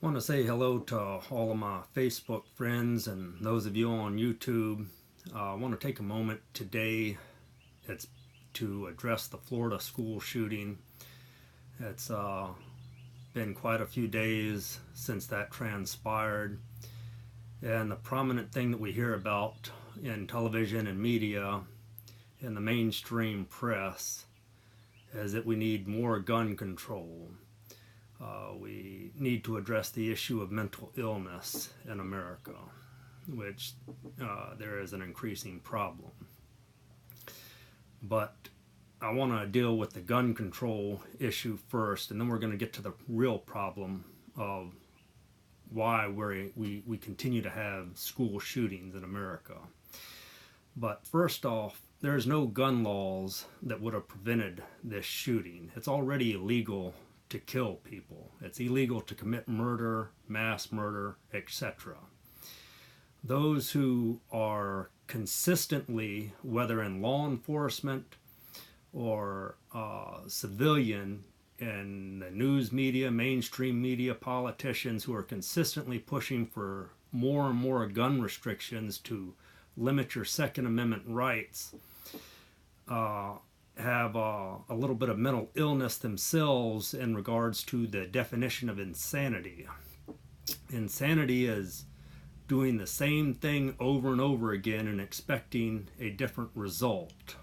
Want to say hello to all of my Facebook friends and those of you on YouTube. I want to take a moment today to address the Florida school shooting. It's been quite a few days since that transpired, and the prominent thing that we hear about in television and media in the mainstream press is that we need more gun control. We need to address the issue of mental illness in America, which there is an increasing problem. But I want to deal with the gun control issue first, and then we're going to get to the real problem of why we continue to have school shootings in America. But first off, there's no gun laws that would have prevented this shooting. It's already illegal to kill people. It's illegal to commit murder, mass murder, etc. Those who are consistently, whether in law enforcement or civilian, in the news media, mainstream media, politicians who are consistently pushing for more and more gun restrictions to limit your Second Amendment rights, have a little bit of mental illness themselves in regards to the definition of insanity. Insanity is doing the same thing over and over again and expecting a different result.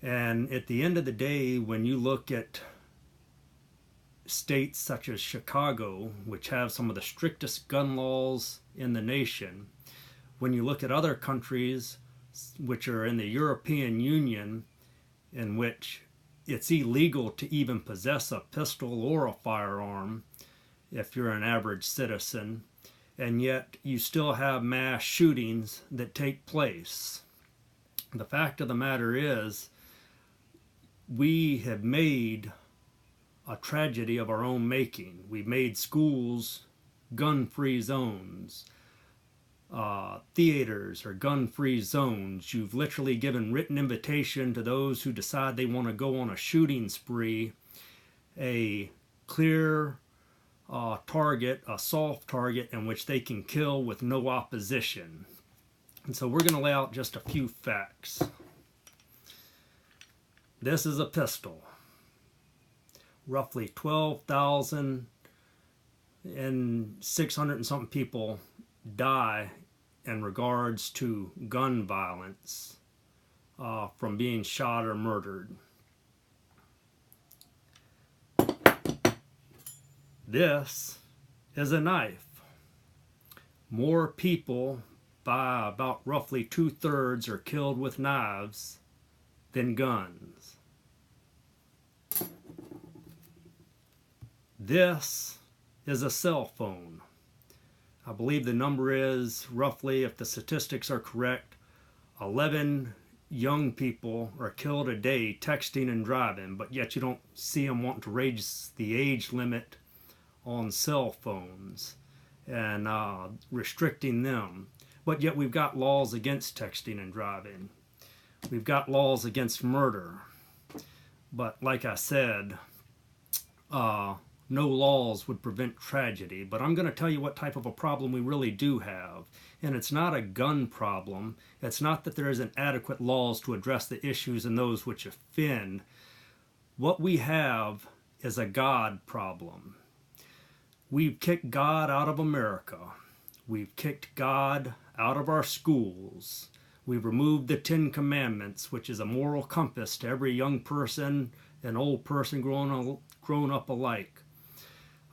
And at the end of the day, when you look at states such as Chicago, which have some of the strictest gun laws in the nation, when you look at other countries which are in the European Union, in which it's illegal to even possess a pistol or a firearm if you're an average citizen, and yet you still have mass shootings that take place. The fact of the matter is, we have made a tragedy of our own making. We've made schools gun-free zones. Theaters are gun-free zones. You've literally given written invitation to those who decide they want to go on a shooting spree, a clear target, a soft target in which they can kill with no opposition. And so we're going to lay out just a few facts. This is a pistol. Roughly 12,600 and something people die in regards to gun violence from being shot or murdered. This is a knife. More people, by about roughly 2/3, are killed with knives than guns. This is a cell phone. I believe the number is roughly, if the statistics are correct, 11 young people are killed a day texting and driving, but yet you don't see them wanting to raise the age limit on cell phones and restricting them. But yet we've got laws against texting and driving. We've got laws against murder. But like I said, no laws would prevent tragedy. But I'm going to tell you what type of a problem we really do have. And it's not a gun problem. It's not that there isn't adequate laws to address the issues and those which offend. What we have is a God problem. We've kicked God out of America. We've kicked God out of our schools. We've removed the 10 Commandments, which is a moral compass to every young person and old person grown up alike.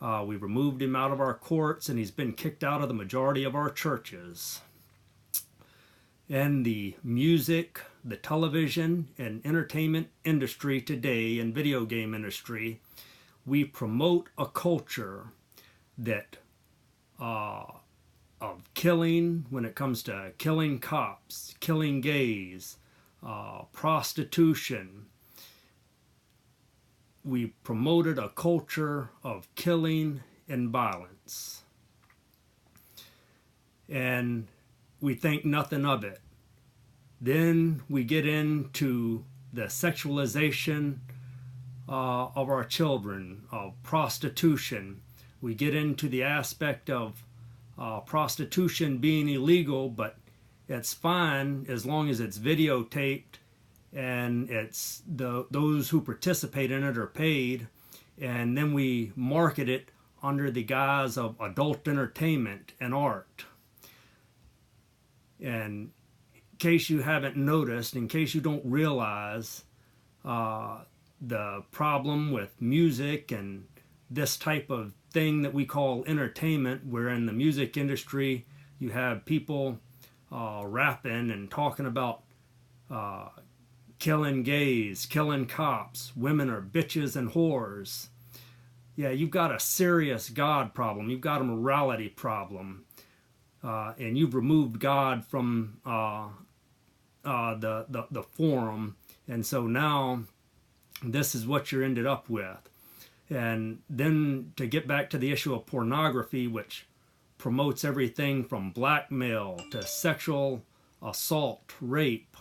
We've removed him out of our courts, and he's been kicked out of the majority of our churches. And the music, the television, and entertainment industry today, and video game industry, we promote a culture that of killing, when it comes to killing cops, killing gays, prostitution. We promoted a culture of killing and violence. And we think nothing of it. Then we get into the sexualization of our children, of prostitution, We get into the aspect of prostitution being illegal, but it's fine as long as it's videotaped and it's those who participate in it are paid, and then we market it under the guise of adult entertainment and art. And in case you haven't noticed, in case you don't realize, the problem with music and this type of thing that we call entertainment, where in the music industry you have people rapping and talking about killing gays, killing cops, women are bitches and whores. Yeah, you've got a serious God problem. You've got a morality problem. And you've removed God from the forum. And so now this is what you're ended up with. And then to get back to the issue of pornography, which promotes everything from blackmail to sexual assault, rape,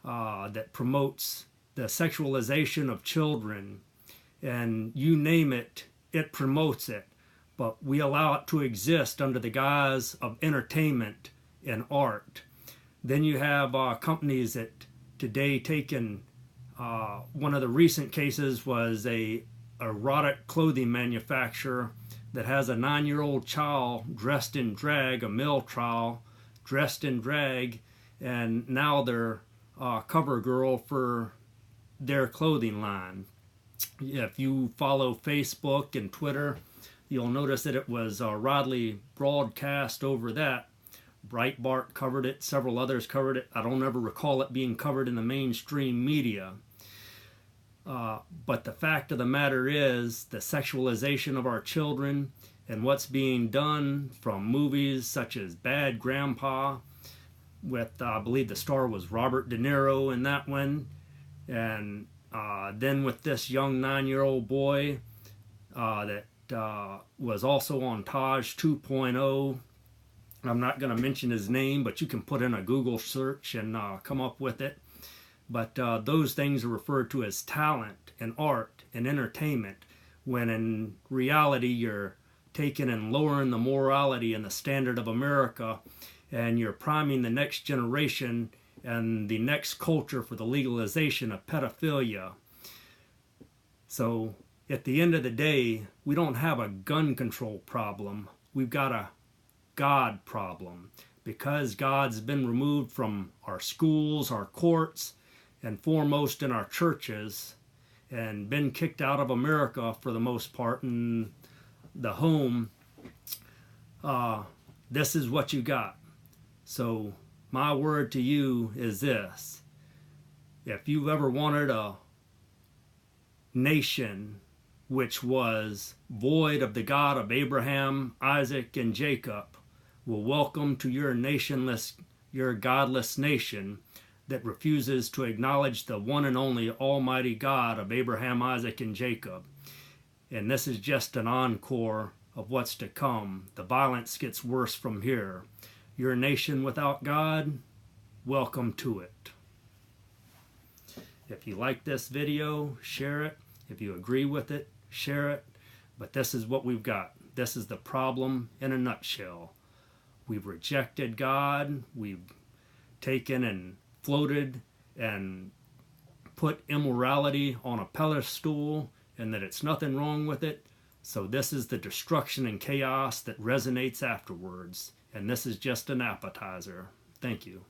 that promotes the sexualization of children, and you name it, it promotes it. But we allow it to exist under the guise of entertainment and art. Then you have companies that today taken, one of the recent cases was a erotic clothing manufacturer that has a 9-year-old child dressed in drag, a male child dressed in drag, and now they're cover girl for their clothing line. If you follow Facebook and Twitter, you'll notice that it was broadly broadcast over that. Breitbart covered it, several others covered it. I don't ever recall it being covered in the mainstream media. But the fact of the matter is the sexualization of our children and what's being done from movies such as Bad Grandpa, with I believe the star was Robert De Niro in that one, and then with this young 9-year-old boy that was also on Taj 2.0. I'm not going to mention his name, but you can put in a Google search and come up with it. But those things are referred to as talent and art and entertainment, when in reality you're taking and lowering the morality and the standard of America, and you're priming the next generation and the next culture for the legalization of pedophilia. So at the end of the day, we don't have a gun control problem. We've got a God problem. Because God's been removed from our schools, our courts, and foremost in our churches, and been kicked out of America for the most part in the home, this is what you got. So my word to you is this: if you ever wanted a nation which was void of the God of Abraham, Isaac, and Jacob, well, welcome to your nationless, your godless nation that refuses to acknowledge the one and only Almighty God of Abraham, Isaac, and Jacob. And this is just an encore of what's to come. The violence gets worse from here. Your nation without God, welcome to it. If you like this video, share it. If you agree with it, share it. But this is what we've got. This is the problem in a nutshell. We've rejected God. We've taken and floated and put immorality on a pedestal, and that it's nothing wrong with it. So this is the destruction and chaos that resonates afterwards. And this is just an appetizer. Thank you.